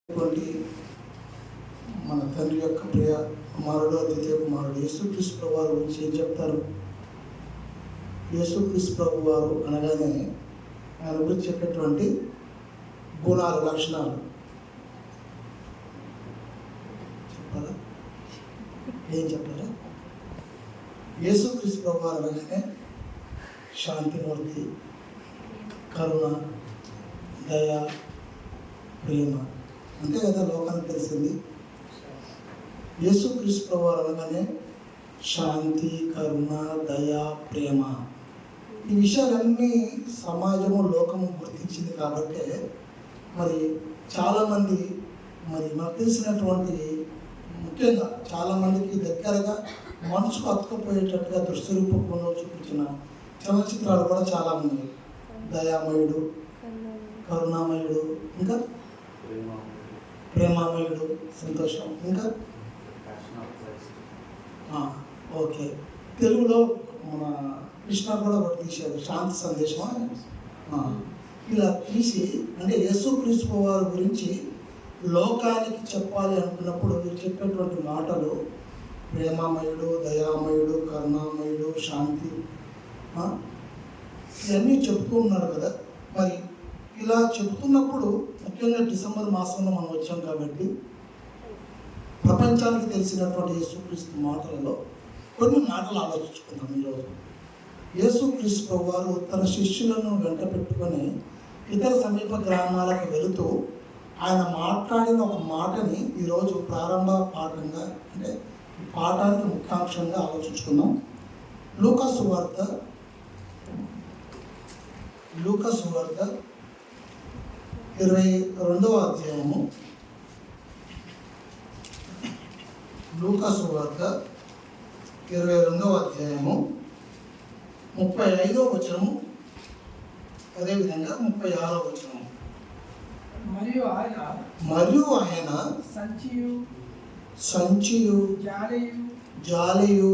మన తండ్రి యొక్క ప్రియ కుమారుడు ద్వితీయ కుమారుడు యేసుక్రీస్తు ప్రభు వారి గురించి ఏం చెప్తారు? యేసుక్రీస్తు ప్రభు వారు అనగానే ఆయన గురించి చెప్పేటువంటి గుణాలు, లక్షణాలు చెప్పారా? ఏం చెప్పారా? యేసుక్రీస్తు ప్రభు వారు అనగానే శాంతిమూర్తి, కరుణ, దయ, ప్రేమ, అంతే కదా లోకానికి తెలిసింది. యేసుక్రీస్తు ప్రభు అనగానే శాంతి, కరుణ, దయ, ప్రేమ, ఈ విషయాలన్నీ సమాజము, లోకము గుర్తించింది. కాబట్టి మరి చాలామంది మనకు తెలిసినటువంటి, ముఖ్యంగా చాలామందికి దగ్గరగా మనసుకు అతుకపోయేటట్టుగా దృశ్యరూపంలో చూపించిన చలనచిత్రాలు కూడా చాలా ఉన్నాయి. దయామయుడు, కరుణామయుడు, ఇంకా ప్రేమామయుడు, సంతోషం, ఇంకా ఓకే, తెలుగులో మన కృష్ణ కూడా ఒకటి తీశారు, శాంతి సందేశం. ఇలా తీసి, అంటే యేసుక్రీస్తు వారి గురించి లోకానికి చెప్పాలి అనుకున్నప్పుడు మీరు చెప్పేటువంటి మాటలు ప్రేమామయుడు, దయామయుడు, కరుణామయుడు, శాంతి, ఇవన్నీ చెప్తూ ఉన్నారు కదా. మరి ఇలా చెప్తున్నప్పుడు ముఖ్యంగా డిసెంబర్ మాసంలో మనం వచ్చాం కాబట్టి ప్రపంచానికి తెలిసినటువంటి యేసుక్రీస్తు మాటలలో కొన్ని మాటలు ఆలోచించుకుందాం ఈరోజు. యేసుక్రీస్తు ప్రభు వారు తన శిష్యులను వెంట పెట్టుకొని ఇతర సమీప గ్రామాలకు వెళుతూ ఆయన మాట్లాడిన ఒక మాటని ఈరోజు ప్రారంభ పాఠంగా, అంటే ఈ పాఠానికి ముఖ్యాంశంగా ఆలోచించుకుందాం. లూకా సువార్త 22వ అధ్యాయము, లూకా సువార్త 22వ అధ్యాయము 35వ వచనము, అదేవిధంగా 36వ వచనము. మరియు ఆయన సంచియు జాలియు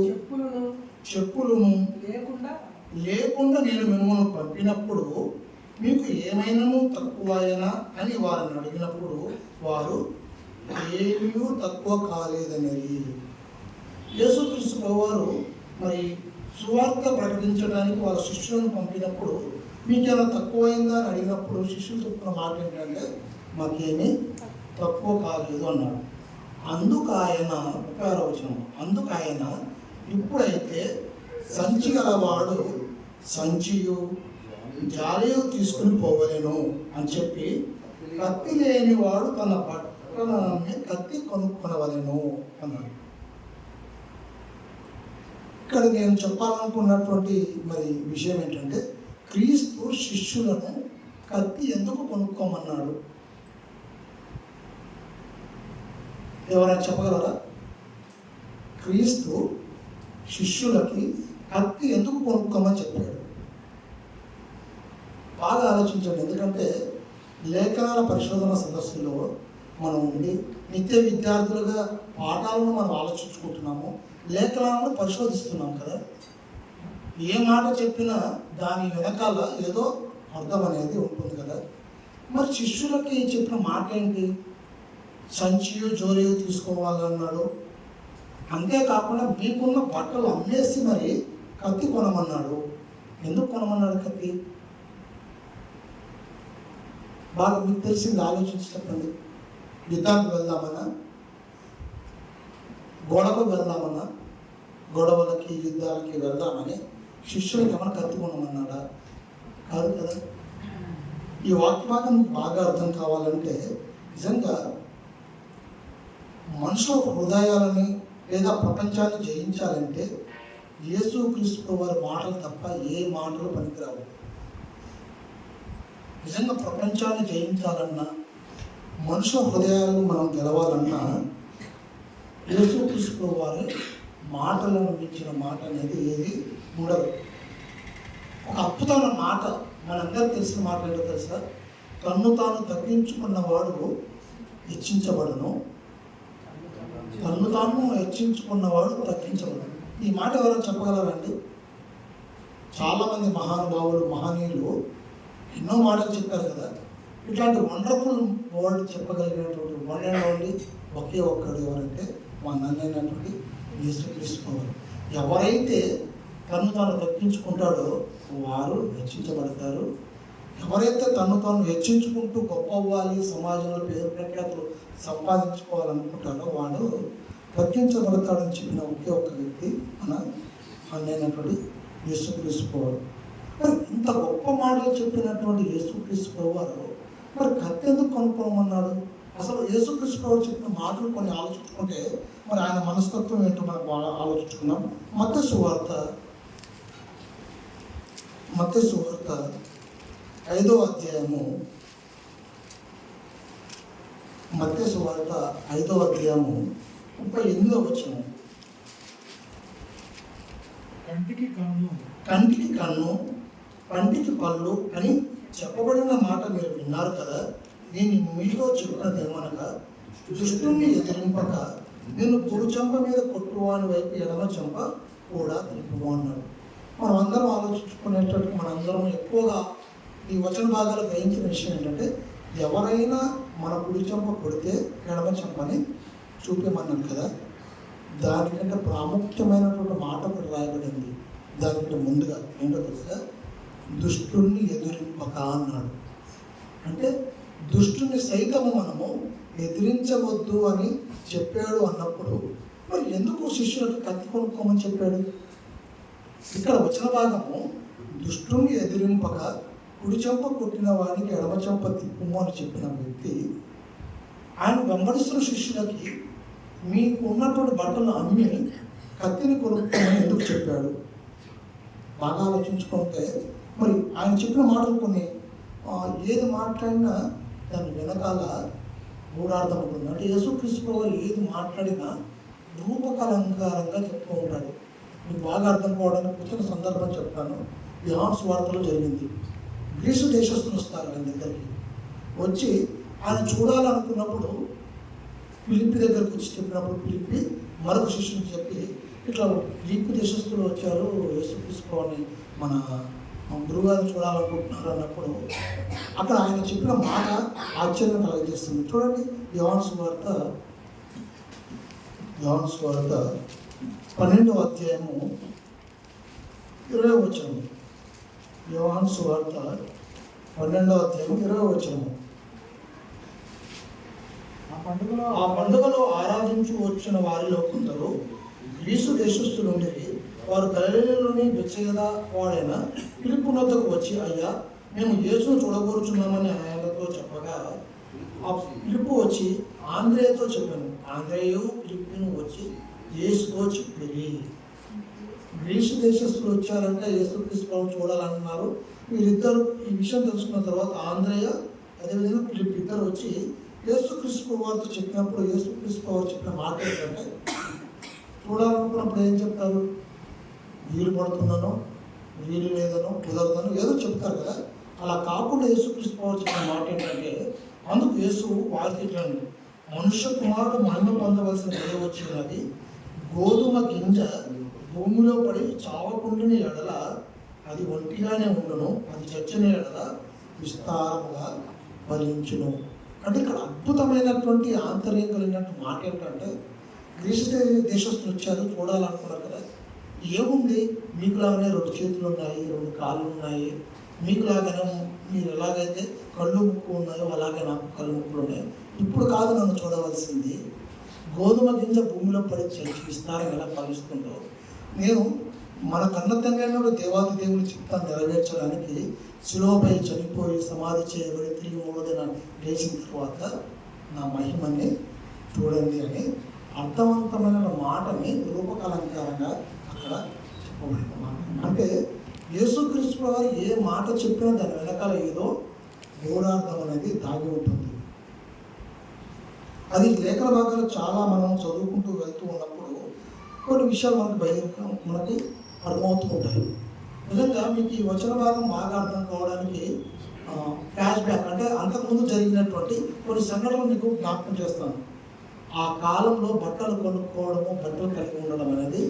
చెప్పులను లేకుండా నేను మిమ్మల్ని పంపినప్పుడు మీకు ఏమైనాను తక్కువైనా అని వారిని అడిగినప్పుడు వారు ఏమీ తక్కువ కాలేదనేది. యేసుక్రీస్తు ప్రభువారు మరి సువార్త ప్రకటించడానికి వాళ్ళ శిష్యులను పంపినప్పుడు మీకేమైనా తక్కువైందా అని అడిగినప్పుడు శిష్యులు చెప్తున్న మాట ఏంటంటే మాకేమీ తక్కువ కాలేదు అన్నాడు. అందుకు ఆయన 36వ వచనం, అందుకు ఆయన ఇప్పుడైతే సంచి గలవాడు సంచియు జాలియు తీసుకుని పోవలేను అని చెప్పి కత్తి లేనివాడు తన పట్టణాన్ని కత్తి కొనుక్కొనవలేను అన్నాడు. ఇక్కడ నేను చెప్పాలనుకున్నటువంటి మరి విషయం ఏంటంటే, క్రీస్తు శిష్యులను కత్తి ఎందుకు కొనుక్కోమన్నాడు? ఎవరైనా చెప్పగలరా? క్రీస్తు శిష్యులకి కత్తి ఎందుకు కొనుక్కోమని చెప్పాడు? బాగా ఆలోచించండి. ఎందుకంటే లేఖనాల పరిశోధన సదస్సులో మనం ఉండి నిత్య విద్యార్థులుగా పాఠాలను మనం ఆలోచించుకుంటున్నాము, లేఖనాలను పరిశోధిస్తున్నాం కదా. ఏ మాట చెప్పినా దాని వెనకాల ఏదో అర్థం అనేది ఉంటుంది కదా. మరి శిష్యులకి చెప్పిన మాట ఏంటి? సంచియు జోలియు తీసుకోవాలన్నాడు. అంతేకాకుండా మీకున్న బట్టలు అమ్మేసి మరి కత్తి కొనమన్నాడు. ఎందుకు కొనమన్నాడు కత్తి? బాగా మీకు తెలిసింది ఆలోచించి చెప్పండి. యుద్ధానికి వెళ్దామన్నా, గొడవకు వెళ్దామన్నా, గొడవలకి యుద్ధాలకి వెళ్దామని శిష్యులకి ఏమైనా కత్తి కొనమన్నాడా? కాదు కదా. ఈ వాక్యభాగం మీకు బాగా అర్థం కావాలంటే నిజంగా మనుషుల హృదయాలని లేదా ప్రపంచాన్ని జయించాలంటే యేసుక్రీస్తు వారి మాటలు తప్ప ఏ మాటలు పనికిరావు. నిజంగా ప్రపంచాన్ని జయించాలన్నా, మనుషుల హృదయాలను మనం గెలవాలన్నా యేసుక్రీస్తు వారి మాటలను మించిన మాట అనేది ఏది ఉండదు. ఒక అద్భుతమైన మాట మనందరికీ తెలిసిన మాట ఏంటో తెలుసా? తన్ను తాను తగ్గించుకున్నవాడు హెచ్చించబడును, తన్ను తాను హెచ్చించుకున్నవాడు తగ్గించబడును. ఈ మాట ఎవరో చెప్పగలరండి? చాలామంది మహానుభావులు, మహనీయులు ఎన్నో మాటలు చెప్పారు కదా. ఇట్లాంటి వండర్ఫుల్ వర్డ్ చెప్పగలిగినటువంటి వన్ అండ్ ఓన్లీ ఒకే ఒక్కడు ఎవరంటే మా నన్నైనటువంటి యేసుక్రీస్తు. ఎవరైతే తను తాను తగ్గించుకుంటాడో వారు హెచ్చించబడతారు. ఎవరైతే తను తాను హెచ్చించుకుంటూ గొప్ప అవ్వాలి, సమాజంలో పేరు ప్రఖ్యాతులు సంపాదించుకోవాలనుకుంటాడో వాడు తగ్గించబడతాడని చెప్పిన ఒకే ఒక్క వ్యక్తి మన అన్నైనటువంటి యేసుక్రీస్తు. మరి ఇంత గొప్ప మాటలు చెప్పినటువంటి యేసుక్రీస్తు వారు మరి కత్తి ఎందుకు కొనుక్కోమన్నాడు? అసలు యేసుక్రీస్తు చెప్పిన మాటలు కొన్ని ఆలోచించుకుంటే మరి ఆయన మనస్తత్వం ఏంటో మనం బాగా ఆలోచించుకున్నాం. మత్తయి సువార్త 5వ అధ్యాయము 38వ వచనం. కంటికి కన్ను పంటికి పళ్ళు అని చెప్పబడిన మాట మీరు విన్నారు కదా. నేను మీతో చెప్పినది ఏమనగా, దుష్టుని ఎదిరింపక నేను కుడి చెంప మీద కొట్టువాని వైపు ఎడమ చెంప కూడా తిప్పుకో అన్నాడు. మనం అందరం ఆలోచించుకునేటట్టు మనందరం ఎక్కువగా ఈ వచన భాగాలు గ్రహించిన విషయం ఏంటంటే, ఎవరైనా మన కుడి చెంప కొడితే ఎడమ చెంపని చూపమన్నాడు కదా. దానికంటే ప్రాముఖ్యమైనటువంటి మాట ఒకటి రాయబడింది. దానికంటే ముందుగా ఏంటో తెలుసా? దుష్టుణ్ణి ఎదురింపక అన్నాడు. అంటే దుష్టుని సైతము మనము ఎదిరించవద్దు అని చెప్పాడు అన్నప్పుడు మరి ఎందుకు శిష్యులకు కత్తి కొనుక్కోమని చెప్పాడు? ఇక్కడ వచ్చిన భాగము దుష్టుని ఎదిరింపక కుడి చెంప కొట్టిన వాడికి ఎడమ చెంప తిప్పుము అని చెప్పిన వ్యక్తి ఆయన వెంబడిస్తున్న శిష్యులకి మీకు ఉన్నటువంటి బట్టలు అమ్మి కత్తిని కొనుక్కోమని ఎందుకు చెప్పాడు? బాగా ఆలోచించుకుంటే మరి ఆయన చెప్పిన మాటలు కొన్ని ఏది మాట్లాడినా దాని వెనకాల గూఢార్థం ఉంటుంది. అంటే యేసుక్రీస్తు వారు ఏది మాట్లాడినా రూపకలంకారంగా చెప్తూ ఉంటాడు. మీకు బాగా అర్థం కావడానికి వచ్చిన సందర్భం చెప్తాను. యోహాను సువార్తలో జరిగింది. గ్రీసు దేశస్తులు వస్తారు ఆయన దగ్గరికి. వచ్చి ఆయన చూడాలనుకున్నప్పుడు ఫిలిప్పి దగ్గరకు వచ్చి చెప్పినప్పుడు ఫిలిప్పి మరొక శిష్యుని చెప్పి, ఇట్లా గ్రీకు దేశస్తులు వచ్చారు, యేసుక్రీస్తు అని మన గురువుగారిని చూడాలనుకుంటున్నారు అన్నప్పుడు అక్కడ ఆయన చెప్పిన మాట ఆశ్చర్యం కలగజేస్తుంది. చూడండి, యోహాను సువార్త 12వ అధ్యాయము 20వ వచనం. యోహాను సువార్త 12వ అధ్యాయము 20వ వచనము. ఆ పండుగలో ఆరాధించు వచ్చిన వారిలో కొందరు గ్రీసు దేశస్థులు ఉండేవి. వారు గలిలయలోని బెత్సయిదా వాడైన ఫిలిప్పు వద్దకు వచ్చి, అయ్యా, మేము యేసును చూడగోరుచున్నామని ఆయనతో చెప్పగా, ఆ ఫిలిప్పు వచ్చి ఆంద్రేయతో చెప్పాను. ఆంద్రేయు ఫిలిప్పును వచ్చి యేసుతో చెప్పిరి. గ్రీసు దేశస్తులు వచ్చారంటే యేసుక్రీస్తు చూడాలన్నారు. వీరిద్దరు ఈ విషయం తెలుసుకున్న తర్వాత ఆంద్రేయ అదేవిధంగా ఫిలిప్ ఇద్దరు వచ్చి యేసుక్రీస్తు వారితో చెప్పినప్పుడు యేసుక్రీస్తు వారు చెప్పిన మాట ఏంటంటే, చూడాలనుకున్నప్పుడు ఏం చెప్తారు? వీలు పడుతుందనో, వీలు లేదనో, కుదరదనో ఏదో చెప్తారు కదా. అలా కాకుండా యేసుక్రీస్తు వారు చెప్పిన మాట ఏంటంటే, అందుకు యేసు వారికి ఇట్లాంటి, మనుష్య కుమారుడు మహిమ పొందవలసిన దినం వచ్చినది. గోధుమ గింజ భూమిలో పడి చావకుండిన ఎడల అది ఒంటిగానే ఉండును, అది చచ్చిన ఎడల విస్తారముగా ఫలించును. అంటే ఇక్కడ అద్భుతమైనటువంటి ఆంతర్యం కలిగినట్టు మాట ఏంటంటే, గ్రీసు దేశస్తులు వచ్చారు, చూడాలనుకున్నారు కదా. ఏముంది, మీకులాగానే 2 చేతులు ఉన్నాయి, 2 కాళ్ళు ఉన్నాయి, మీకులాగానే మీరు ఎలాగైతే కళ్ళు ముక్కు ఉన్నాయో అలాగే నాకు కళ్ళు ముక్కులు ఉన్నాయి. ఇప్పుడు కాదు నన్ను చూడవలసింది, గోధుమ గింజ భూమిలో పడి విస్తారం ఎలా ఫలిస్తుందో, నేను మన కన్న తండ్రి దేవాది దేవుని చిత్తాన్ని నెరవేర్చడానికి శిలువపై చనిపోయి సమాధి చేయబడి తిరిగి 3వ దినం లేచిన తర్వాత నా మహిమని చూడండి అని అర్థవంతమైన మాటని రూపకలంకారంగా అక్కడ చెప్పబడిన మాట. అంటే యేసుక్రీస్తు వారు ఏ మాట చెప్పినా దాని వెనకాల ఏదో గూఢార్థం అనేది దాగి ఉంటుంది. అది లేఖన భాగాలు చాలా మనం చదువుకుంటూ వెళ్తూ ఉన్నప్పుడు కొన్ని విషయాలు మనకి అర్థమవుతూ ఉంటాయి. నిజంగా మీకు ఈ వచన భాగం బాగా అర్థం కావడానికి ఫ్లాష్ బ్యాక్ అంటే అంతకుముందు జరిగినటువంటి కొన్ని సంఘటనలు మీకు జ్ఞాపకం చేస్తాను. ఆ కాలంలో బట్టలు కొనుక్కోవడము, బట్టలు కలిగి ఉండడం అనేది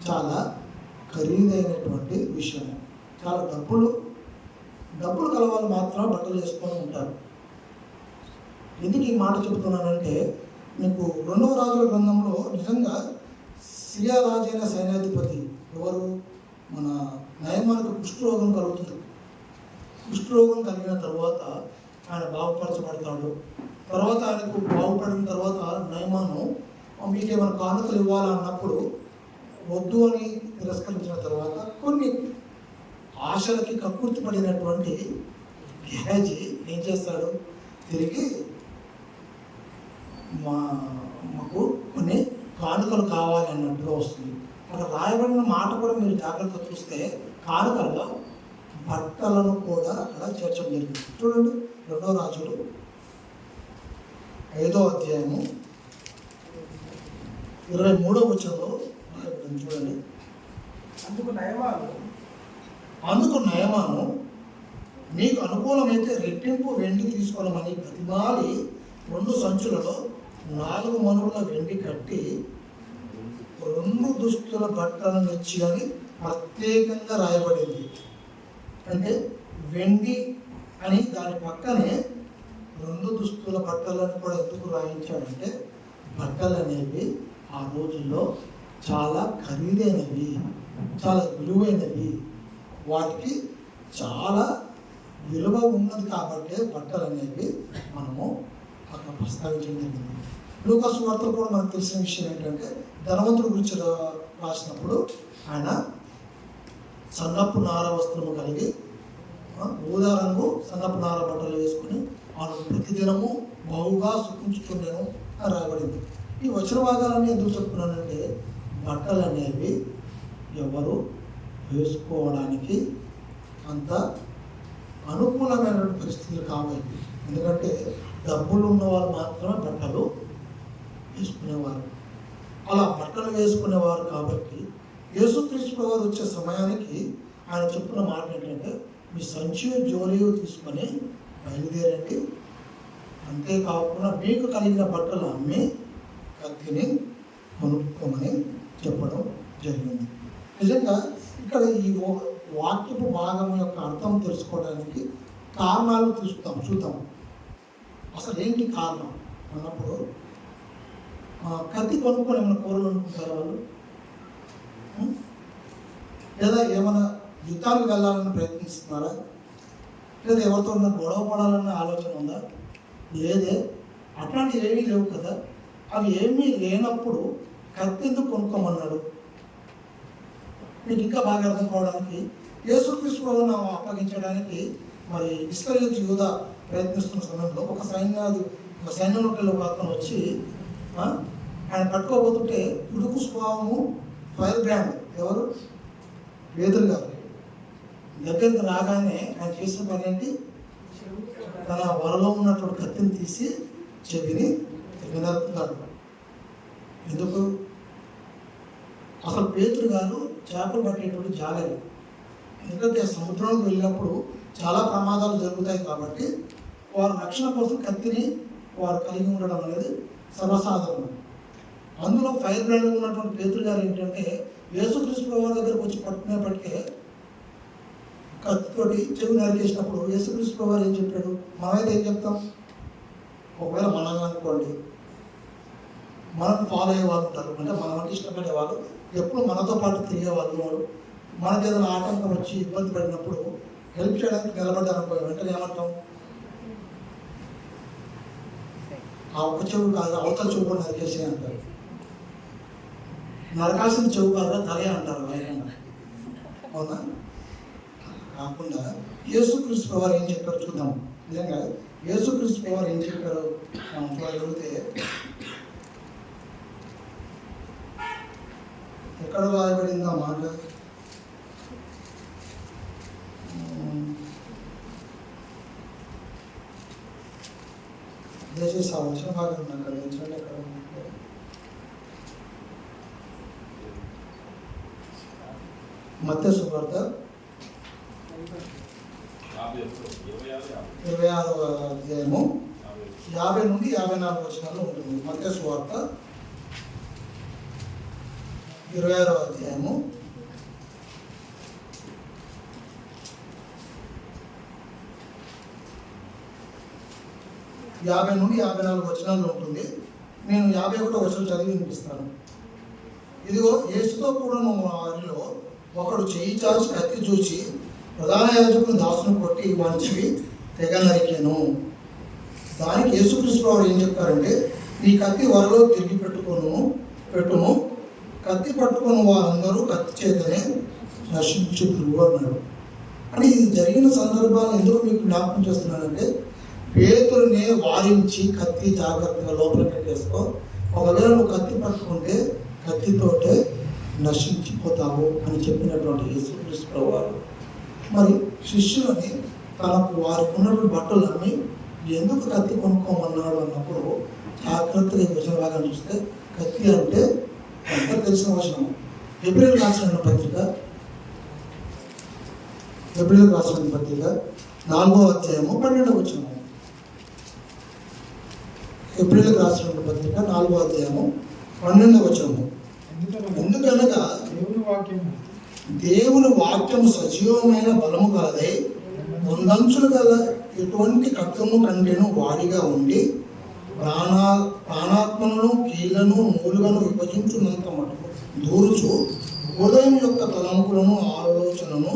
చాలా ఖరీదైనటువంటి విషయం. చాలా డబ్బులు కలవాలి మాత్రం బట్టలు వేసుకొని ఉంటారు. ఎందుకు ఈ మాట చెబుతున్నానంటే, మీకు 2వ రాజుల గ్రంథంలో నిజంగా సిరియా రాజైన సైన్యాధిపతి ఎవరు, మన నయమానుకు కుష్ఠరోగం కలుగుతుంది. కుష్ఠరోగం కలిగిన తర్వాత ఆయన బాగుపరచబడతాడు. తర్వాత ఆయనకు బాగుపడిన తర్వాత నయమాను మీకేమైనా కానుకలు ఇవ్వాలన్నప్పుడు వద్దు అని తిరస్కరించిన తర్వాత కొన్ని ఆశలకి కక్కుర్తి పడినటువంటి గెహాజీ ఏం చేస్తాడు, తిరిగి మాకు కొన్ని కానుకలు కావాలి అన్నట్టుగా వస్తుంది. అక్కడ రాయబడిన మాట కూడా మీరు జాగ్రత్తగా చూస్తే కానుకల్లో బట్టలను కూడా అక్కడ చేర్చడం జరిగింది. చూడండి 2వ రాజులు 5వ అధ్యాయము 23వ వచనంలో చూడండి. అందుకు నయమాను నీకు అనుకూలమైతే రెట్టింపు వెండి తీసుకోవాలని ప్రతిమాలి 2 సంచులలో 4 మనువుల వెండి కట్టి 2 దుస్తుల బట్టలను ఇచ్చి అని ప్రత్యేకంగా రాయబడింది. అంటే వెండి అని దాని పక్కనే 2 దుస్తుల బట్టలను కూడా ఎందుకు రాయించాడంటే, బట్టలు అనేవి ఆ రోజుల్లో చాలా ఖరీదైనవి, చాలా విలువైనవి, వాటికి చాలా విలువ ఉన్నది కాబట్టి బట్టలు అనేవి మనము అక్కడ ప్రస్తావించడం జరిగింది. లూకా సువార్తలో కూడా మనకు తెలిసిన విషయం ఏంటంటే, ధనవంతుడి గురించి రాసినప్పుడు ఆయన సన్నపు నార వస్త్రము కలిగి ఊదా రంగు సన్నపు నార బట్టలు వేసుకుని ఆయన ప్రతిదినము బహుగా సుఖించుతుండేను అని రాయబడింది. ఈ వచన భాగాలన్నీ ఎందుకు చెప్తున్నానంటే, బట్టలు అనేవి ఎవరు వేసుకోవడానికి అంత అనుకూలమైన పరిస్థితులు కావాలి. ఎందుకంటే డబ్బులు ఉన్నవారు మాత్రమే బట్టలు వేసుకునేవారు. అలా బట్టలు వేసుకునేవారు కాబట్టి యేసుక్రీస్తు వారు వచ్చే సమయానికి ఆయన చెప్పిన మాట ఏంటంటే, మీ సంచి జోలియు తీసుకొని బయలుదేరండి, అంతేకాకుండా మీకు కలిగిన బట్టలు అమ్మి కత్తిని కొనుక్కోమని చెప్పడం జరిగింది. నిజంగా ఇక్కడ ఈ వాక్యపు భాగం యొక్క అర్థం తెలుసుకోవడానికి కారణాలు చూద్దాం. అసలు ఏంటి కారణం అన్నప్పుడు, కత్తి కొనుక్కొని ఏమైనా కూరలు అనుకుంటారా వాళ్ళు? లేదా ఏమైనా యుద్ధానికి వెళ్ళాలని ప్రయత్నిస్తున్నారా? లేదా ఎవరితో ఉన్న గొడవ పడాలన్న ఆలోచన ఉందా? లేదే. అట్లాంటివి ఏమీ లేవు కదా. అవి ఏమీ లేనప్పుడు కత్తి ఎందుకు కొనుక్కోమన్నాడు? మీకు ఇంకా బాగా అర్థం కావడానికి, యేసుక్రీస్తు ప్రభువును అప్పగించడానికి మరి ఇస్కరియోతు యూదా ప్రయత్నిస్తున్న సమయంలో ఒక సైన్యంలోకి వెళ్ళి ఒక అతను వచ్చి ఆయన పట్టుకోబోతుంటే తుడుకు స్వభావము ఫైర్ బ్రాండ్ ఎవరు, పేతురు గారు దగ్గరికి రాగానే ఆయన చేసిన పని ఏంటి, తన వరలో ఉన్నటువంటి కత్తిని తీసి చెవిని నరుకుతాడు. ఎందుకు? అసలు పేతురు గారు చేపలు పట్టేటువంటి జాలరి. ఎందుకంటే సముద్రంలోకి వెళ్ళినప్పుడు చాలా ప్రమాదాలు జరుగుతాయి కాబట్టి వారు రక్షణ కోసం కత్తిని వారు కలిగి ఉండడం అనేది సర్వసాధారణం. అందులో ఫైర్ బ్రాండ్ ఉన్నటువంటి పేతురు గారు ఏంటంటే, యేసుక్రీస్తు ప్రభువు దగ్గరకు వచ్చి పట్టుకునేప్పటికే కత్తితోటి చెవి నరికేసినప్పుడు యేసుక్రీస్తు ప్రభువు ఏం చెప్పాడు? మనమైతే ఏం చెప్తాం? ఒకవేళ మనల్ని అనుకోండి, మనకు ఫాలో అయ్యే వాళ్ళు ఉంటారు, అంటే మనమంటే ఇష్టపడే వాళ్ళు, ఎప్పుడు మనతో పాటు తిరిగే వాళ్ళు, మనకి ఏదైనా ఆటంకం వచ్చి ఇబ్బంది పడినప్పుడు హెల్ప్ చేయడానికి నిలబడ్డారనుకో, వెంటనే ఏమంటాం? ఆ ఒక్క చెవు కాదు, అవతల చెవు కూడా నరికేసి అంటారు. నరకాల్సిన చెవు కాదు, తలే అంటారు వేగంగా. అవునా? కాకుండా యేసుక్రీస్తు ప్రభువు ఏం చెప్పారు చూద్దాం. నిజంగా యేసుక్రీస్తు ప్రభువు ఏం చెప్పారు మనం చూడగలిగితే, ఎక్కడ రాయబడింది ఆ మాట? దయచేసి ఆ వచ్చిన భాగం నాకు అందించండి. ఎక్కడ మత్తయి సువార్త 26వ అధ్యాయము 50 నుండి 54 వచనాల్లో ఉంటుంది. మత్తయి సువార్త 26వ అధ్యాయము 50 50 నుండి 54 వచనాల్లో ఉంటుంది. నేను 51 వచనం చదివి వినిపిస్తాను. ఇదిగో యేసుతో కూడిన వారిలో ఒకడు చెయ్యి చాచి కత్తి చూచి ప్రధాన యాజకుని దాసును కొట్టి వాని చెవి తెగ నరికెను. దానికి యేసుక్రీస్తు వారు ఏం చెప్తారంటే, ఈ కత్తి వరలో తిరిగి పెట్టుము, కత్తి పట్టుకుని వారందరూ కత్తి చేతనే నశించుదురు అన్నాడు. అంటే ఇది జరిగిన సందర్భాన్ని ఎందుకు మీకు జ్ఞాపకం చేస్తున్నానంటే, పేతురునే వారించి కత్తి జాగ్రత్తగా లోపల పెట్టేసుకో, ఒకవేళ నువ్వు కత్తి పట్టుకుంటే కత్తితోటే నశించిపోతావు అని చెప్పినటువంటి యేసుక్రీస్తు ప్రభువారు మరి శిష్యులని తనకు వారికి ఉన్నటువంటి బట్టలు అమ్మి ఎందుకు కత్తి కొనుక్కోమన్నాడు అన్నప్పుడు జాగ్రత్తగా ఈ వచన భాగాన్ని చూస్తే, కత్తి అంటే అందరూ తెలిసిన వచనం. హెబ్రీయులకు రాసిన పత్రిక 4వ అధ్యాయము 12వ వచనం. హెబ్రీయులకు రాసిన పత్రిక 4వ అధ్యాయము 12వ వచనము. ఎందుకనగా దేవుని వాక్యము సజీవమైన బలము కలదై ముందంచులు గల ఎటువంటి ఖడ్గము కంటేను వాడిగా ఉండి ప్రాణాత్మలను కీళ్లను మూలుగను విభజించున్నంత మటుకు దూరుచు హృదయం యొక్క తలంపులను ఆలోచనను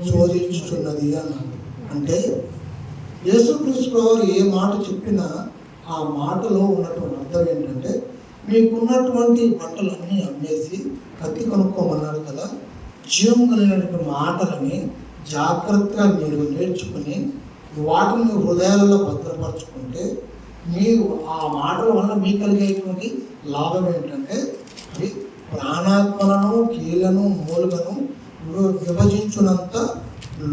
శోధించుచున్నది అన్నాడు. అంటే యేసుక్రీస్తు వారు ఏ మాట చెప్పినా ఆ మాటలో ఉన్నటువంటి అర్థం ఏంటంటే, మీకున్నటువంటి బట్టలన్నీ అమ్మేసి కత్తి కొనుక్కోమన్నాడు కదా, జీవం కలిగినటువంటి మాటలని జాగ్రత్తగా మీరు నేర్చుకుని వాటిని హృదయాలలో భద్రపరచుకుంటే మీరు ఆ మాటల వల్ల మీకు కలిగేటువంటి లాభం ఏంటంటే, అది ప్రాణాత్మలను కీళ్లను మూలుగను విభజించున్నంత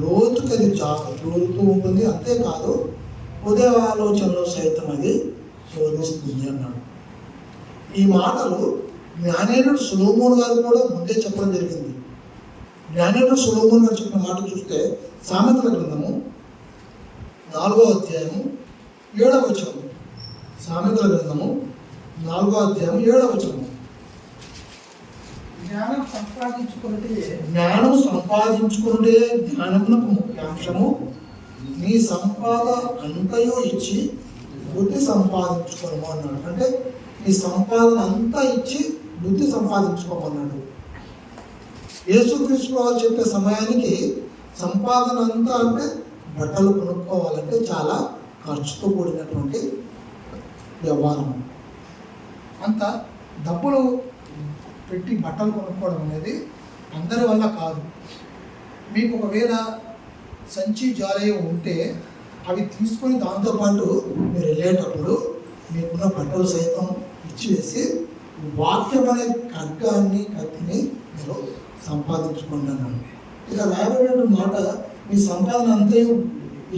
లోతుకి అది దూరుతూ ఉంటుంది. అంతేకాదు హృదయ ఆలోచనలో సైతం అది శోధిస్తుంది అన్నాడు. ఈ మాటలు జ్ఞానేయుడు సొలొమోను గారు కూడా ముందే చెప్పడం జరిగింది. జ్ఞానేయుడు సొలొమోను గారు చెప్పిన మాట చూస్తే సామెతల గ్రంథము 4వ అధ్యాయము 7వ వచనం. సామెతల గ్రంథము 4వ అధ్యాయం 7వ వచనం. జ్ఞానం సంపాదించుకుంటే జ్ఞానమునకు ముఖ్యాంశము. నీ సంపాద అంతయో ఇచ్చి బుద్ధి సంపాదించుకోము అన్నాడు. అంటే నీ సంపాదన అంతా ఇచ్చి బుద్ధి సంపాదించుకోమన్నాడు. యేసుక్రీస్తు వారు చెప్పే సమయానికి సంపాదన అంతా అంటే బట్టలు కొనుక్కోవాలంటే చాలా ఖర్చుతో కూడినటువంటి వ్యవహారం. అంత డబ్బులు పెట్టి బట్టలు కొనుక్కోవడం అనేది అందరి వల్ల కాదు. మీకు ఒకవేళ సంచి జాలయం ఉంటే అవి తీసుకొని దాంతోపాటు మీరు వెళ్ళేటప్పుడు మీకున్న బట్టలు సైతం ఇచ్చివేసి వాక్యం అనే ఖడ్గాన్ని కత్తిని మీరు సంపాదించుకుంటున్నాను. ఇక రాబోయే మాట, మీ సంపాదన అంతే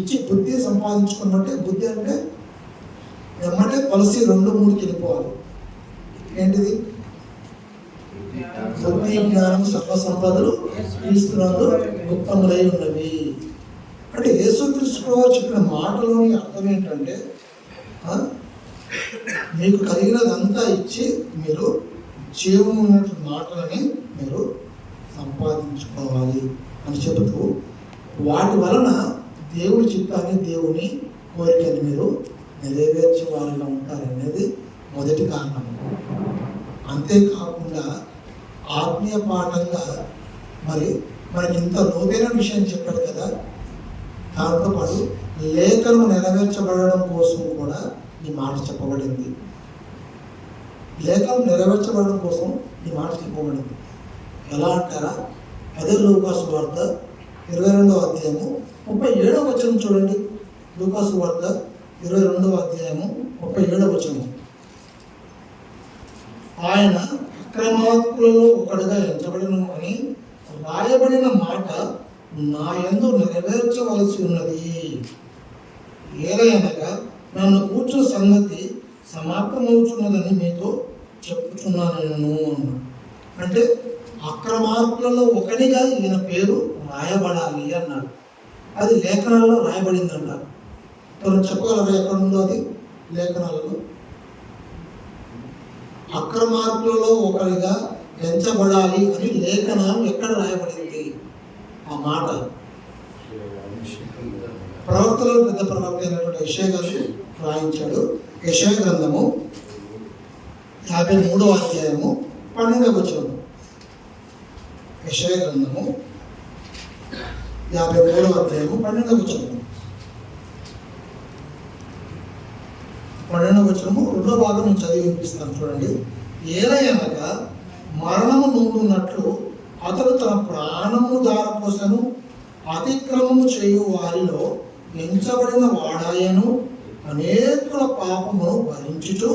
ఇచ్చి బుద్ధి సంపాదించుకున్నట్టే. బుద్ధి అంటే ఎమ్మటే కలిసి 2-3కి వెళ్ళిపోవాలి. ఏంటిది? బుద్ధి జ్ఞానం సర్వ సంపదలు క్రీస్తునందు గుప్తములై ఉన్నవి. అంటే యేసుక్రీస్తు వారు చెప్పిన మాటలోని అర్థం ఏంటంటే, మీకు కలిగినదంతా ఇచ్చి మీరు జీవం ఉన్నటువంటి మాటలని మీరు సంపాదించుకోవాలి అని చెబుతూ, వాటి వలన దేవుడి చిత్తాన్ని దేవుని కోరికని మీరు నెరవేర్చే వారిగా ఉంటారనేది మొదటి కారణం. అంతేకాకుండా ఆత్మీయ పాఠంగా మరి మనకి ఇంత లోతైన విషయం చెప్పాడు కదా, దాంతోపాటు లేఖను నెరవేర్చబడడం కోసం కూడా ఈ మాట చెప్పబడింది. లేఖను నెరవేర్చబడడం కోసం ఈ మాట చెప్పబడింది. ఎలా అంటారా? అదే లూకాసు వార్త 22వ అధ్యాయము 37వ వచనం చూడండి. లూకాసు వార్త 22వ అధ్యాయము 37వ వచనం. ఆయన అక్రమాత్ములలో ఒకడుగా ఎంచబడిన అని రాయబడిన మాట నా యందు నెరవేర్చవలసి ఉన్నది. ఏలయనగా నన్ను కూర్చున్న సంగతి సమాప్తమవుతున్నదని మీతో చెప్పుచున్నాను అన్నాడు. అంటే అక్రమార్కులలో ఒకటిగా ఈయన పేరు రాయబడాలి అన్నాడు. అది లేఖనాల్లో రాయబడిందంట. మనం చెప్పగలరా ఎక్కడ ఉందో అది లేఖనాలలో? అక్రమార్కులలో ఒకరిగా ఎంచబడాలి అని లేఖనం ఎక్కడ రాయబడింది? ఆ మాట ప్రవక్తలో పెద్ద ప్రవక్త అయినటువంటి యెషయా గారు రాయించాడు. యెషయా గ్రంథము 53వ అధ్యాయము 12వ వచనం. యెషయా గ్రంథము 53వ అధ్యాయము 12వ వచనం. 12వ వచనము రెండో భాగం నేను చదివి వినిపిస్తాను చూడండి. ఏలయనగా మరణము నూలున్నట్లు అతడు తన ప్రాణమును దారపోసను, అతిక్రమము చేయు వారిలో ఎంచబడిన వాడాయను, అనేకుల పాపమును భరించుచు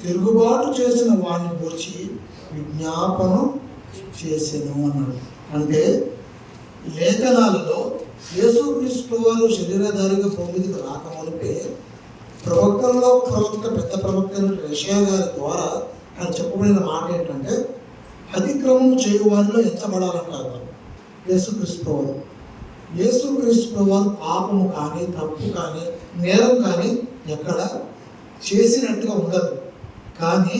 తిరుగుబాటు చేసిన వారిని గురించి విజ్ఞాపన చేసెను అన్నాడు. అంటే లేఖనాలలో యేసుక్రీస్తు వారు శరీరధారిగా భూమి మీదకి రాకమునిపే ప్రవక్తల్లో ప్రవక్త పెద్ద ప్రవక్త యెషయా గారి ద్వారా ఆయన చెప్పబడిన మాట ఏంటంటే అతిక్రమం చేయు వారిలో ఎంచబడాలంటారు యేసుక్రీస్తు వారు. యేసుక్రీస్తు వారు పాపము కానీ తప్పు కానీ నేరం కానీ ఎక్కడ చేసినట్టుగా ఉండదు. కానీ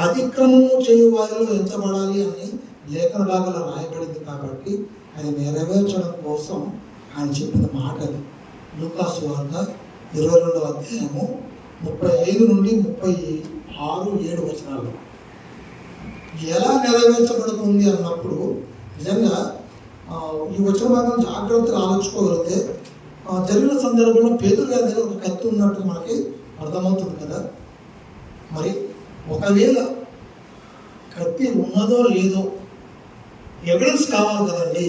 అతిక్రమము చేయు వారిలో ఎంచబడాలి అని లేఖన భాగంలో రాయబడింది కాబట్టి అది నెరవేర్చడం కోసం ఆయన చెప్పిన మాట అది. లూకాసు వార్త 22వ అధ్యాయము 35 నుండి 36, 7 వచనాలు. ఎలా నెరవేర్చబడుతుంది అన్నప్పుడు నిజంగా ఈ వచన భాగం జాగ్రత్తగా ఆలోచించుకోగలిగితే జరిగిన సందర్భంలో పేతురు గారి దగ్గర ఒక కత్తి ఉన్నట్టు మనకి అర్థమవుతుంది కదా. మరి ఒకవేళ కత్తి ఉన్నదో లేదో ఎవిడెన్స్ కావాలి కదండి.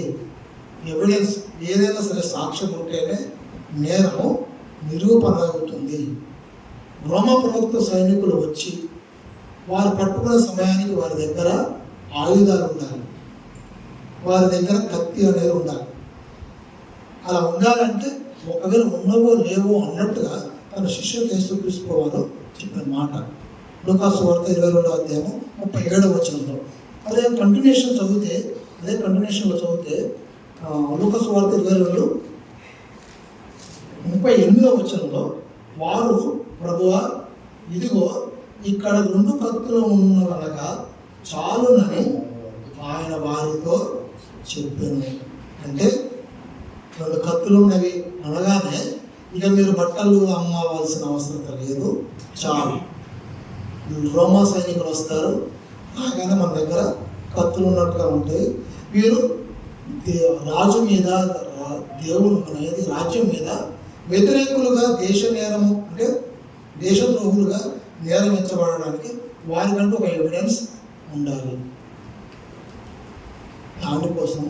ఎవిడెన్స్ ఏదైనా సరే సాక్ష్యం ఉంటేనే నేరము నిరూపణ అవుతుంది. రోమ ప్రవక్త సైనికులు వచ్చి వారు పట్టుకున్న సమయానికి వారి దగ్గర ఆయుధాలు ఉండాలి, వారి దగ్గర కత్తి అనేది ఉండాలి. అలా ఉండాలంటే ఒకవేళ ఉన్నవో లేవో అన్నట్టుగా తన శిష్యులు యేసుక్రీస్తు చెప్పిన మాట లూకాసు వార్త 22వ అధ్యాయము 37వ వచనంలో. అదే కంటిన్యూషన్లో చదివితే లూకాసు వార్త 22 38వ వచనంలో వారు ప్రభువా ఇదిగో ఇక్కడ 2 కత్తులు ఉన్నవనగా చాలునని ఆయన వారితో చెప్పాను. అంటే 2 కత్తులు ఉన్నవి అనగానే ఇక మీరు బట్టలు అమ్మవలసిన అవసరం లేదు, చాలు. రోమా సైనికులు వస్తారు, రాగానే మన దగ్గర కత్తులు ఉన్నట్టుగా ఉంటాయి. వీరు రాజు మీద దేవుడు అనేది రాజ్యం మీద వ్యతిరేకులుగా దేశ నేరము అంటే దేశద్రోహులుగా నేరం ఎంచబడడానికి వారికంటూ ఒక ఎవిడెన్స్ ఉండాలి. దానికోసం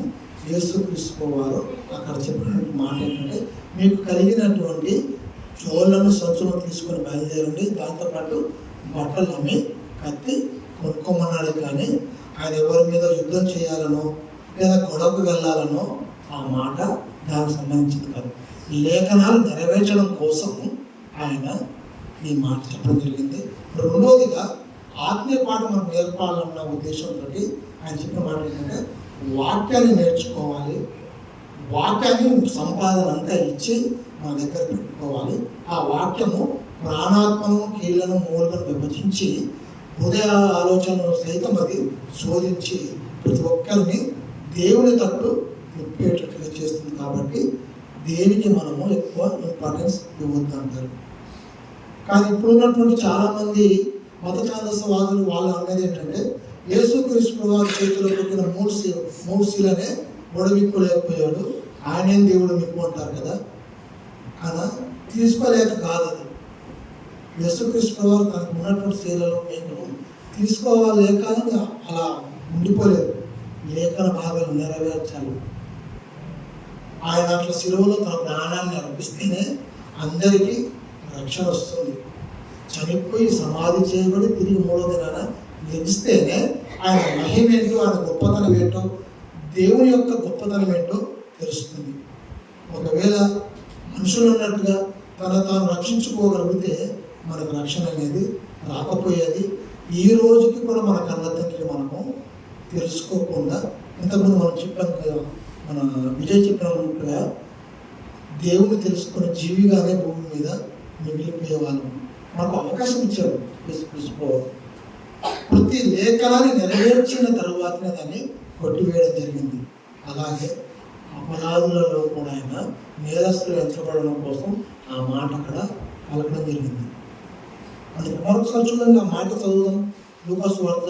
యేసుక్రీస్తు వారు అక్కడ చెప్పినటువంటి మాట ఏంటంటే మీకు కలిగినటువంటి జోళ్ళను సంచులను తీసుకొని బయలుదేరండి, దాంతోపాటు బట్టలు అమ్మి కత్తి కొనుక్కోమన్నాడు. కానీ ఆయన ఎవరి మీద యుద్ధం చేయాలనో లేదా గొడవకు వెళ్ళాలనో ఆ మాట దానికి సంబంధించింది కాదు. లేఖనాలు నెరవేర్చడం కోసం ఆయన ఈ మాట చెప్పడం జరిగింది. రెండోదిగా ఆత్మీయ పాఠం మనం నేర్పాలన్న ఉద్దేశంతో ఆయన చెప్పిన మాట ఏంటంటే వాక్యాన్ని నేర్చుకోవాలి, వాక్యాన్ని సంపాదన అంతా ఇచ్చి మన దగ్గర పెట్టుకోవాలి. ఆ వాక్యము ప్రాణాత్మను కీళ్లను మూలను విభజించి హృదయ ఆలోచనలు సైతం అది శోధించి ప్రతి ఒక్కరిని దేవుని తట్టు తిప్పేటట్టుగా చేస్తుంది. కాబట్టి దేనికి మనము ఎక్కువ ఇంపార్టెన్స్ ఇవ్వద్దు అంటారు. కానీ ఇప్పుడున్నటువంటి చాలామంది మత ఛాందసవాదులు వాళ్ళు అనేది ఏంటంటే యేసుక్రీస్తు వారి చేతిలో పెట్టిన మూడు శీలనే ఒడవిప్పులేకపోయాడు, ఆయనేం దేవుడు మీకు అంటారు కదా. అలా తీసుకోలేక కాదు, అది యేసుక్రీస్తు వారు తనకు ఉన్నటువంటి శీలలో మీకు తీసుకోవాలి కానీ అలా ఉండిపోలేదు. లేఖన భాగాలు నెరవేర్చాలి. ఆయన అట్లా శిలువలో తన ప్రాణాన్ని అర్పిస్తేనే అందరికీ రక్షణ వస్తుంది. చనిపోయి సమాధి చేయబడి తిరిగి 3వ దినాన లెగిస్తేనే ఆయన మహిమ ఏంటో, ఆయన గొప్పతనం ఏంటో, దేవుని యొక్క గొప్పతనం ఏంటో తెలుస్తుంది. ఒకవేళ మనుషులు ఉన్నట్టుగా తాను రక్షించుకోగలిగితే మనకు రక్షణ అనేది రాకపోయేది. ఈ రోజుకి కూడా మన కళ్ళ తండ్రి మనము తెలుసుకోకుండా ఇంతకుముందు మనం చెప్పాం కదా, మన విజయ్ చెప్పినట్టుగా దేవుని తెలుసుకునే జీవిగానే భూమి మీద మిగిలిపోయేవాళ్ళం. మనకు అవకాశం ఇచ్చాడు యేసుక్రీస్తు. ప్రతి లేఖనాన్ని నెరవేర్చిన తర్వాతనే దాన్ని కొట్టివేయడం జరిగింది. అలాగే అపరాధులలో కూడా ఆయన నేరస్తులు ఎంచబడడం కోసం ఆ మాట అక్కడ పలకడం జరిగింది. అందుకే మరొకసారి చూడండి, ఆ మాట చదువుదాం. లూకాసు వార్త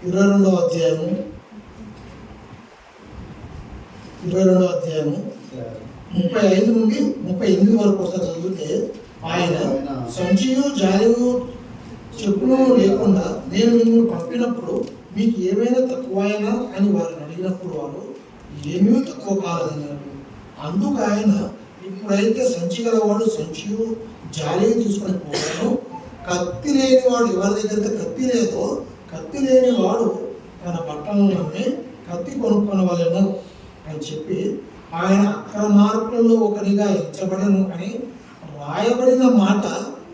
22వ అధ్యాయము 35 నుండి 38 వరకు ఒకసారి చదివితే, ఆయన సంచియు జాలియు చెప్పులు లేకుండా నేను మిమ్మల్ని పంపినప్పుడు మీకు ఏమైనా తక్కువైనా అని వారిని అడిగినప్పుడు వారు ఏమీ తక్కువ కాదన్నారు. అందుకు ఆయన, ఇప్పుడైతే సంచి గలవాడు సంచియు జాలియు తీసుకొని పోవాను, కత్తి లేనివాడు ఎవరి దగ్గర కత్తి లేదో కత్తి లేనివాడు తన బట్టలన్నీ కత్తి కొనుక్కొనవలెను అని చెప్పి, ఆయన అక్రమార్కులలో ఒకరిగా ఎంచబడను అని రాయబడిన మాట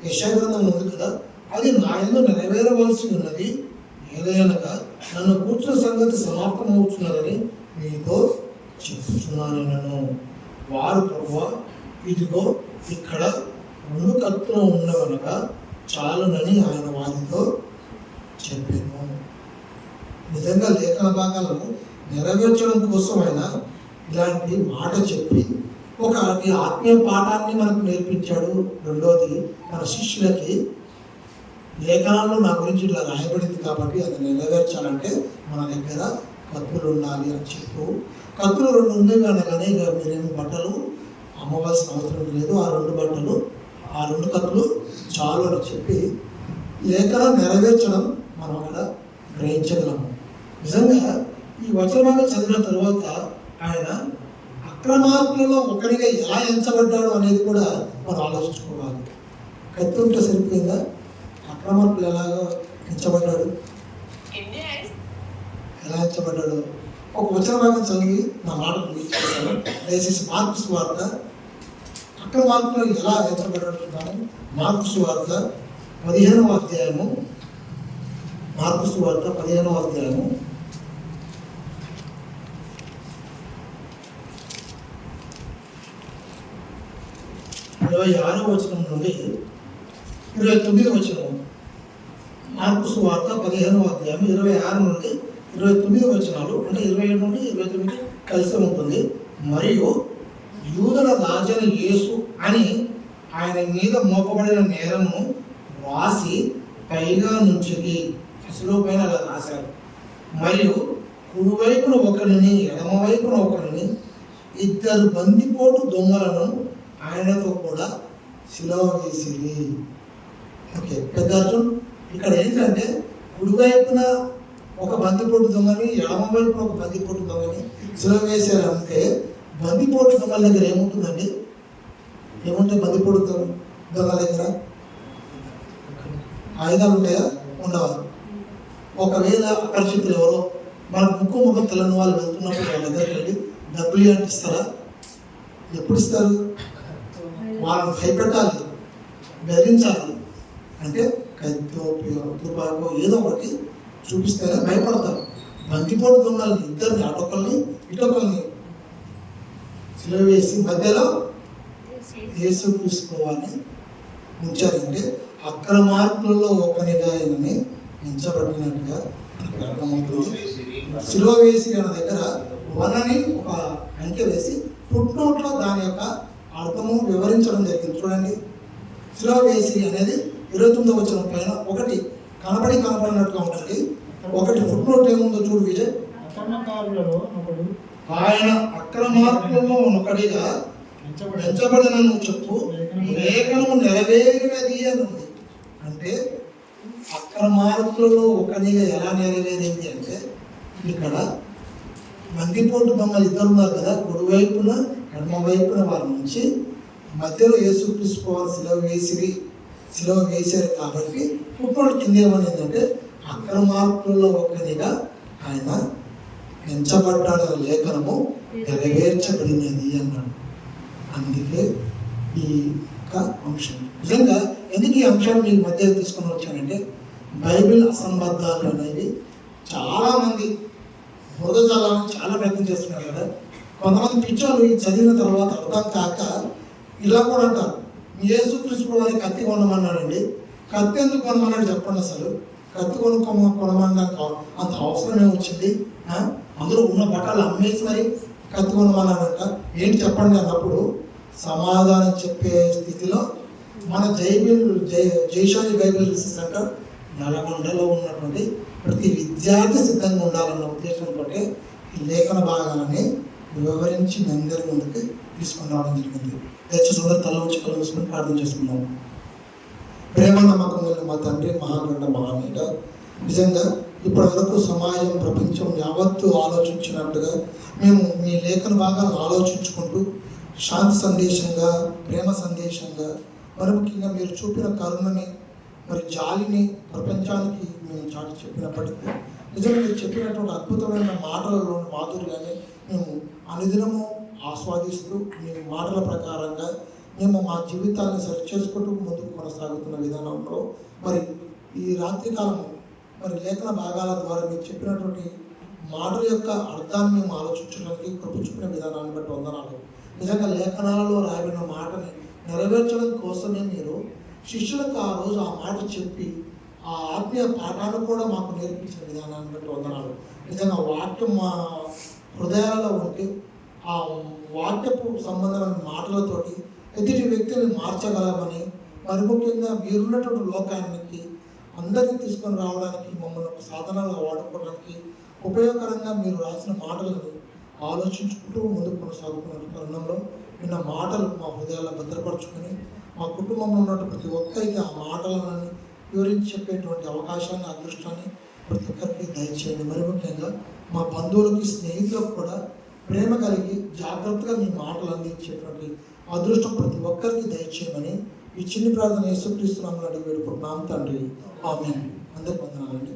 యెషయా గ్రంథంలో ఉంది కదా, అది నా యందు నెరవేరవలసి ఉన్నది. ఏదైనగా నన్ను కూర్చున్న సంగతి సమాప్తమవుతున్నదని మీతో చెప్తున్నాను నేను. వారు, ప్రభువా, ఇదిగో ఇక్కడ 2 కత్తులు ఉన్నవనగా చాలునని ఆయన వారితో చెప్పాను. నిజంగా లేఖన భాగాలను నెరవేర్చడం కోసం ఆయన ఇలాంటి మాట చెప్పి ఒక ఆత్మీయ పాఠాన్ని మనకు నేర్పించాడు. రెండోది, మన శిష్యులకి లేఖనాల్లో నా గురించి ఇట్లా రాయబడింది కాబట్టి అది నెరవేర్చాలంటే మన దగ్గర కత్తులు ఉండాలి అని చెప్పు. కత్తులు 2 ఉండేవి అనగానే ఇక మీరేమి బట్టలు అమ్మవలసిన అవసరం లేదు, ఆ 2 కత్తులు చాలు అని చెప్పి లేఖనం నెరవేర్చడం మనం అక్కడ గ్రహించగలము. నిజంగా ఈ వచనభాగం చదివిన తర్వాత ఆయన అక్రమార్కులలో ఒకరిగా ఎలా ఎంచబడ్డాడు అనేది కూడా మనం ఆలోచించుకోవాలి. కత్తి ఉంటే సరిపోయిందా? అక్రమార్కులు ఎలాగో ఎంచబడ్డాడు, ఎలా ఎంచబడ్డాడు? ఒక వచన భాగం చదివి నా మాట ముగించుకుంటాను. దయచేసి మార్కు సువార్త అక్రమార్కులు ఎలా ఎంచబడ్డాడు చూద్దాము. మార్కు సువార్త 15వ అధ్యాయము, మార్కు సువార్త 15వ అధ్యాయము 26వ వచనం నుండి 29వ వచనం. మార్కు సువార్త 15వ అధ్యాయం 26 నుండి 29 వచనాలు, అంటే 27 నుండి 29 కలిసి ఉంటుంది. మరియు యూదుల రాజైన యేసు అని ఆయన మీద మోపబడిన నేరము రాసి పైగా నుంచి అసలు పైన అలా రాశారు. మరియు కుడివైపున ఒకరిని ఎడమవైపున ఒకరిని 2 బందిపోటు దొంగలను ఆయనతో కూడా శిలువ వేసిరి. ఓకే, పెద్ద అర్థం ఇక్కడ ఏంటంటే, కుడివైపున ఒక బందిపోటు దొంగని, ఎడమ వైపున ఒక బందిపోటు దొంగని శిలువ వేశారంటే, బందిపోటు దొంగల దగ్గర ఏముంటుందండి? ఏముంటాయి బందిపోటు దొంగల దగ్గర? ఆయుధాలు ఉంటాయా? ఉండవా? ఒకవేళ అపరిచితులు ఎవరో మన ముఖం తెల్లని వాళ్ళు వెళ్తున్నప్పుడు వాళ్ళ దగ్గరికి వెళ్ళి డబ్బులు అంటిస్తారా? ఎప్పుడు ఇస్తారు? వాళ్ళని భయపెట్టాలి, బెదిరించాలి. అంటే కత్తో తుపాకో ఏదో ఒకటి చూపిస్తేనే భయపడతారు. బంతిపోటు దొంగలని 2 అటొకల్ని ఇటొకల్ని సిలువ వేసి మధ్యలో యేసు తీసుకోవాలని ఉంచారంటే, అక్రమార్కులలో ఒకరిగా ఆయనని ఎంచబడినట్టుగా అర్థమవుతుంది. సిలువ వేసి ఆయన దగ్గర వనని ఒక అంకె వేసి ఫుట్ నోట్లో దాని యొక్క అర్థము వివరించడం జరిగింది. చూడండి, సిలువ వేసి అనేది 29వ వచనం పైన ఒకటి కనబడినట్టుగా ఉంటుంది. ఒకటి ఫుట్ నోట్ ఏముందో చూడు విజయ్. ఆయన అక్రమార్కులలో ఒకటిగా ఎంచబడినను చెప్పు లేఖనము నెరవేరినది అని ఉంది. అంటే అక్రమార్కులలో ఒకటిగా ఎలా నెరవేరింది అంటే, ఇక్కడ బందిపోటు దొంగలు 2 ఉన్నారు కదా, కుడివైపున ఎడమ వైపున వారి నుంచి మధ్యలో యేసుక్రీస్తు వారు శిలువ వేశారు కాబట్టి ఫుట్నోట్ కింద ఏమనేదంటే, అక్రమార్కులలో ఒకరిగా ఆయన ఎంచబడ్డాడు, లేఖనము నెరవేర్చబడినది అన్నాడు. అందుకే ఈ అంశం నిజంగా ఎందుకు ఈ అంశాన్ని మీ మధ్య తీసుకొని వచ్చానంటే, బైబిల్ అసంబద్ధాలు అనేవి చాలామంది బురదజాలని చాలా ప్రయత్నం చేస్తున్నారు కదా. కొంతమంది పిచ్చోళ్ళు ఈ చదివిన తర్వాత అర్థం కాక ఇలా కూడా అంటారు, యేసుక్రీస్తు వారి కత్తి కొనమన్నాడండి, కత్తి ఎందుకు కొనమన్నాడు చెప్పండి. అసలు కత్తి కొనమన్నా అంత అవసరమే వచ్చింది? అందులో ఉన్న బట్టలు అమ్మేసి మరి కత్తి కొనమన్నారంట. ఏంటి చెప్పండి అన్నప్పుడు సమాధానం చెప్పే స్థితిలో మన జైశాలి బైబిల్ రీసెర్చ్ సెంటర్ నల్గొండలో ఉన్నటువంటి ప్రతి విద్యార్థి సిద్ధంగా ఉండాలన్న ఉద్దేశంతో ఈ లేఖన భాగాన్ని వివరించి మీ అందరి ముందుకు తీసుకుని రావడం జరిగింది. దయచేసి అందరూ తల వచ్చి కళ్ళు మూసుకొని ప్రార్థన చేసుకున్నాం. ప్రేమ నమ్మకం కలిగిన మా తండ్రి, మహాగండ మహామీట, నిజంగా ఇప్పటి వరకు సమాజం, ప్రపంచం యావత్తు ఆలోచించినట్టుగా మేము మీ లేఖన భాగాలు ఆలోచించుకుంటూ శాంతి సందేశంగా, ప్రేమ సందేశంగా, మరి ముఖ్యంగా మీరు చూపిన కరుణని, మరి జాలిని ప్రపంచానికి మేము చాటి చెప్పినప్పటికీ నిజంగా మీరు చెప్పినటువంటి అద్భుతమైన మాటలలోని మాధుర్యాన్ని మేము అనుదినము ఆస్వాదిస్తూ మీ మాటల ప్రకారంగా మేము మా జీవితాన్ని సరి చేసుకుంటూ ముందుకు కొనసాగుతున్న విధానంలో మరి ఈ రాత్రికాలం మరి లేఖన భాగాల ద్వారా మీరు చెప్పినటువంటి మాటల యొక్క అర్థాన్ని మేము ఆలోచించడానికి కృప చూపిన విధానాన్ని బట్టి వందనాలు. నిజంగా లేఖనాలలో రాయబడిన మాటని నెరవేర్చడం కోసమే మీరు శిష్యులకు ఆ రోజు ఆ మాట చెప్పి ఆ ఆత్మీయ పాఠాన్ని కూడా మాకు నేర్పించిన విధానాన్ని బట్టి వందనాలు. నిజంగా వాక్యం మా హృదయాలలో ఉంటే ఆ వాక్యపు సంబంధమైన మాటలతోటి ఎదుటి వ్యక్తిని మార్చగలమని, మరి ముఖ్యంగా మీరున్నటువంటి లోకానికి అందరినీ తీసుకొని రావడానికి, మమ్మల్ని ఒక సాధనాలుగా వాడుకోవడానికి ఉపయోగకరంగా మీరు రాసిన మాటలను ఆలోచించుకుంటూ ముందుకు కొనసాగుతున్న తరుణంలో విన్న మాటలు మా హృదయాల్లో భద్రపరుచుకొని మా కుటుంబంలో ఉన్నటువంటి ప్రతి ఒక్కరికి ఆ మాటలను వివరించి చెప్పేటువంటి అవకాశాన్ని, అదృష్టాన్ని ప్రతి ఒక్కరికి దయచేయండి. మరి ముఖ్యంగా మా బంధువులకి, స్నేహితులకు కూడా ప్రేమ కలిగి జాగ్రత్తగా మీ మాటలు అందించేటువంటి అదృష్టం ప్రతి ఒక్కరికి దయచేయమని ఈ చిన్ని ప్రార్థన యేసుక్రీస్తు నామములో అడిగి వేడుకుంటున్నాం తండ్రి. ఆమేన్. అందరికీ వందనాలండి.